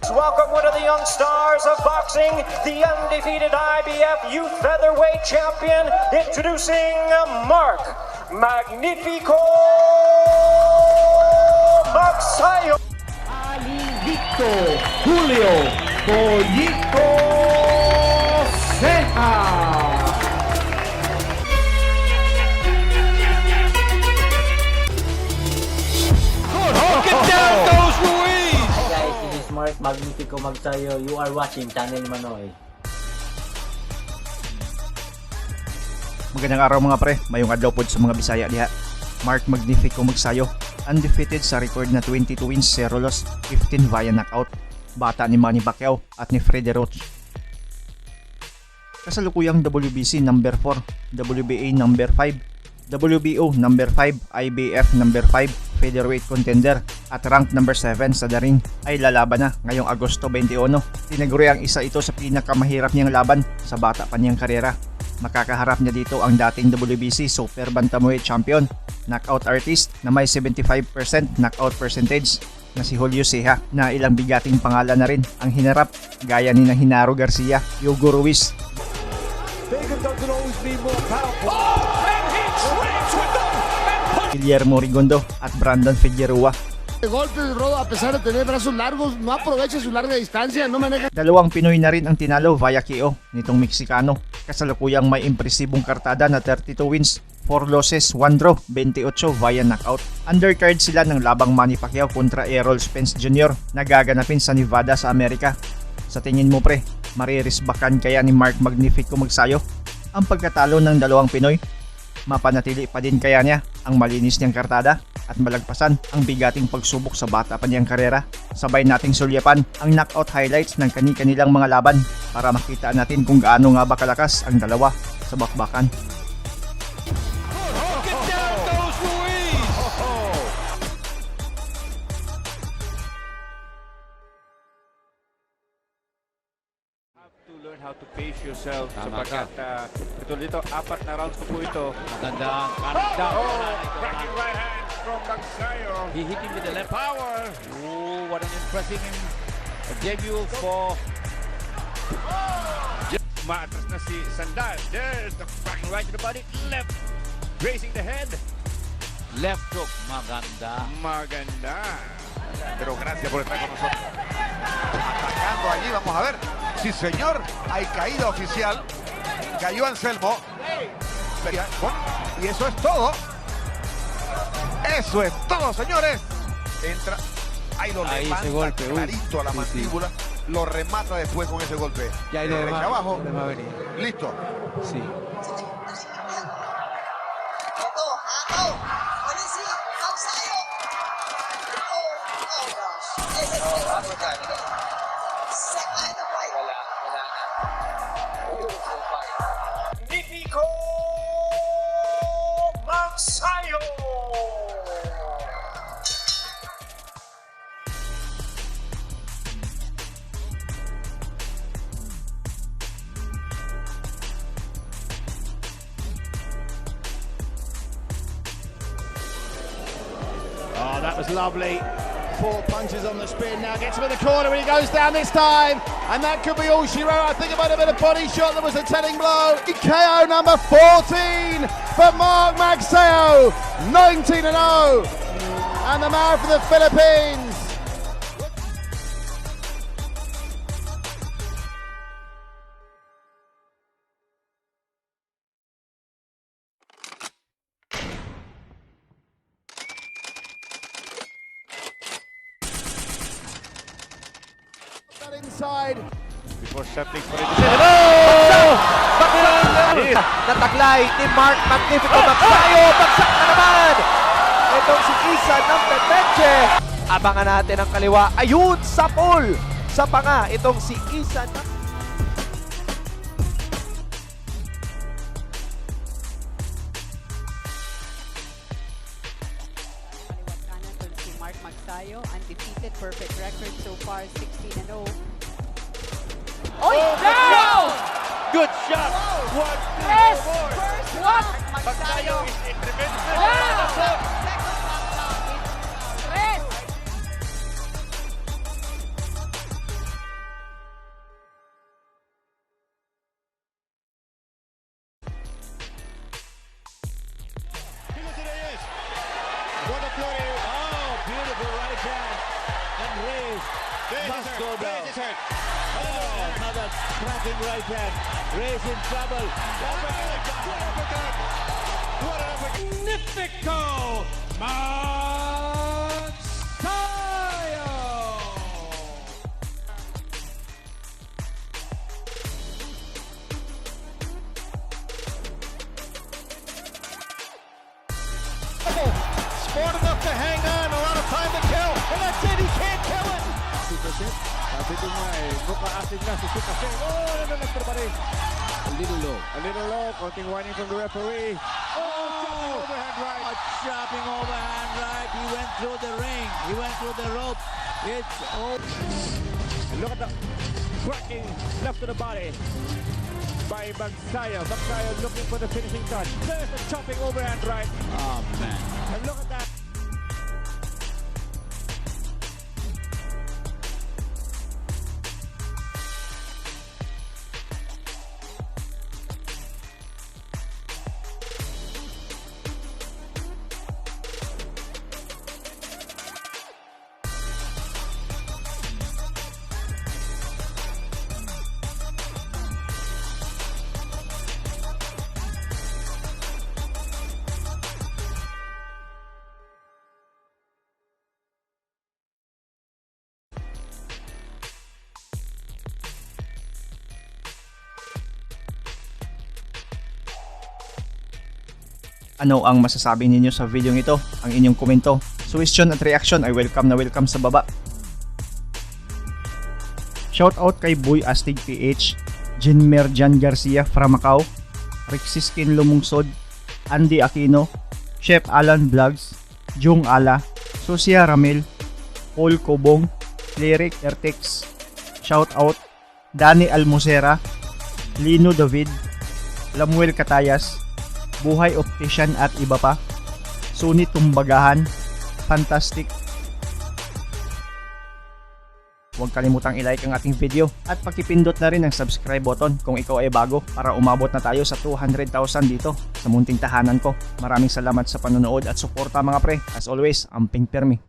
Welcome one of the young stars of boxing, the undefeated IBF Youth Featherweight Champion, introducing Mark Magnifico MAGSAYO. Alivito Julio Pollito Ceja. Get down those Ruiz! Hi guys, this is Mark Magnifico MAGSAYO. You are watching Channel Manoy. Magandang araw mga pre, mayong adlaw pod sa mga Bisaya diha. Mark Magnifico MAGSAYO, undefeated sa record na 22 wins, 0 loss, 15 via knockout. Bata ni Manny Pacquiao at ni Freddie Roach. Kasalukuyang WBC number 4, WBA number 5, WBO number 5, IBF number 5, featherweight contender at ranked number 7 sa the ring ay lalaban na ngayong Agosto 21. Tinaguriang isa ito sa pinakamahirap niyang laban sa bata pa niyang karera. Makakaharap niya dito ang dating WBC Super Bantamweight Champion, knockout artist na may 75% knockout percentage na si JULIO na ilang bigating pangalan na rin ang hinarap gaya ni Hinaro Garcia, Hugo Ruiz, Guillermo Rigondo at Brandon Figueroa. El golpe de Rodo, a pesar de tener brazos largos, no aprovecha su larga distancia, no maneja. Dalawang Pinoy na rin ang tinalo via KO nitong Meksikano. Kasalukuyang may impresibong kartada na 32 wins, 4 losses, 1 draw, 28 via knockout. Undercard sila ng labang Manny Pacquiao kontra Errol Spence Jr. na gaganapin sa Nevada sa Amerika. Sa tingin mo pre, maririsbakan kaya ni Mark Magnifico MAGSAYO ang pagkatalo ng dalawang Pinoy? Mapanatili pa din kaya niya ang malinis niyang kartada at malagpasan ang bigating pagsubok sa bata pa niyang karera? Sabay nating sulyapan ang knockout highlights ng kani-kanilang mga laban para makita natin kung gaano nga ba kalakas ang dalawa sa bakbakan. Get down those Ruiz! Have to learn how to pace yourself sapagkat dito, 4 na rounds po ito. Magandang, karagdag. Cracking right hand from MAGSAYO. He hit him with the left power. Oh, what an impressive debut for... Maatras na si Sandal. There's the cracking right to the body. Left. Raising the head. Left hook, maganda. Maganda. Pero gracias por estar con nosotros. Atacando allí, vamos a ver. Sí, señor, hay caída oficial. Cayó Anselmo. Y eso es todo. Eso es todo, señores. Entra. Ahí lo Ahí levanta ese golpe, clarito a la mandíbula. Lo remata después con ese golpe. Ya ahí De lo derecha demás, abajo. lo demás venía. Listo. Sí. Magnifico MAGSAYO. Oh, that was lovely. 4 punches on the spin. Now gets him in the corner when he goes down this time. And that could be all she wrote. I think it might have been a body shot that was a telling blow. KO number 14 for Mark MAGSAYO. 19-0. And the man from the Philippines. Inside. Before settling for it. Nataglay ni Mark Magnifico MAGSAYO. Bagsak na naman itong si Isa ng Pepeche. Abangan natin ang kaliwa. Ayun sa pool. Sa panga itong si Isa ng... Si Mark MAGSAYO, undefeated, perfect record so far, 16-0. Oh, no! Good shot. Whoa. 1, 2, Yes! more. First one! MAGSAYO is invincible. Yeah! Tres! Reyes must go down. Oh, another cracking right hand. Reyes in trouble. Magnifico MAGSAYO! Smart enough to hang on, a lot of time to kill, and that's it, he can't kill it! Sabi ko nga eh, mukha asin na si Sukase. Oh, nagpapar pa rin. A little low. A little low, konting warning from the referee. Oh, overhand right. A chopping overhand right. He went through the ring. He went through the rope. It's over. And look at the cracking left to the body by MAGSAYO. MAGSAYO looking for the finishing touch. There's the chopping overhand right. Oh, man. And look at that. Ano ang masasabi ninyo sa video ito? Ang inyong komento, suggestion at reaction ay welcome na welcome sa baba. Shoutout kay Boy Astig PH, Jinmer Jan Garcia from Macau, Rexiskin Lumungsod, Andy Aquino, Chef Alan Vlogs, Jung Ala, Sosia Ramil, Paul Cobong, Lyric Ertex, Shoutout Dani Almosera, Lino David, Lamuel Catayas, Buhay Optician at iba pa, Suni Tumbagahan, Fantastic. Huwag kalimutang i-like ang ating video at pakipindot na rin ang subscribe button kung ikaw ay bago para umabot na tayo sa 200,000 dito sa munting tahanan ko. Maraming salamat sa panonood at suporta mga pre. As always, amping permi.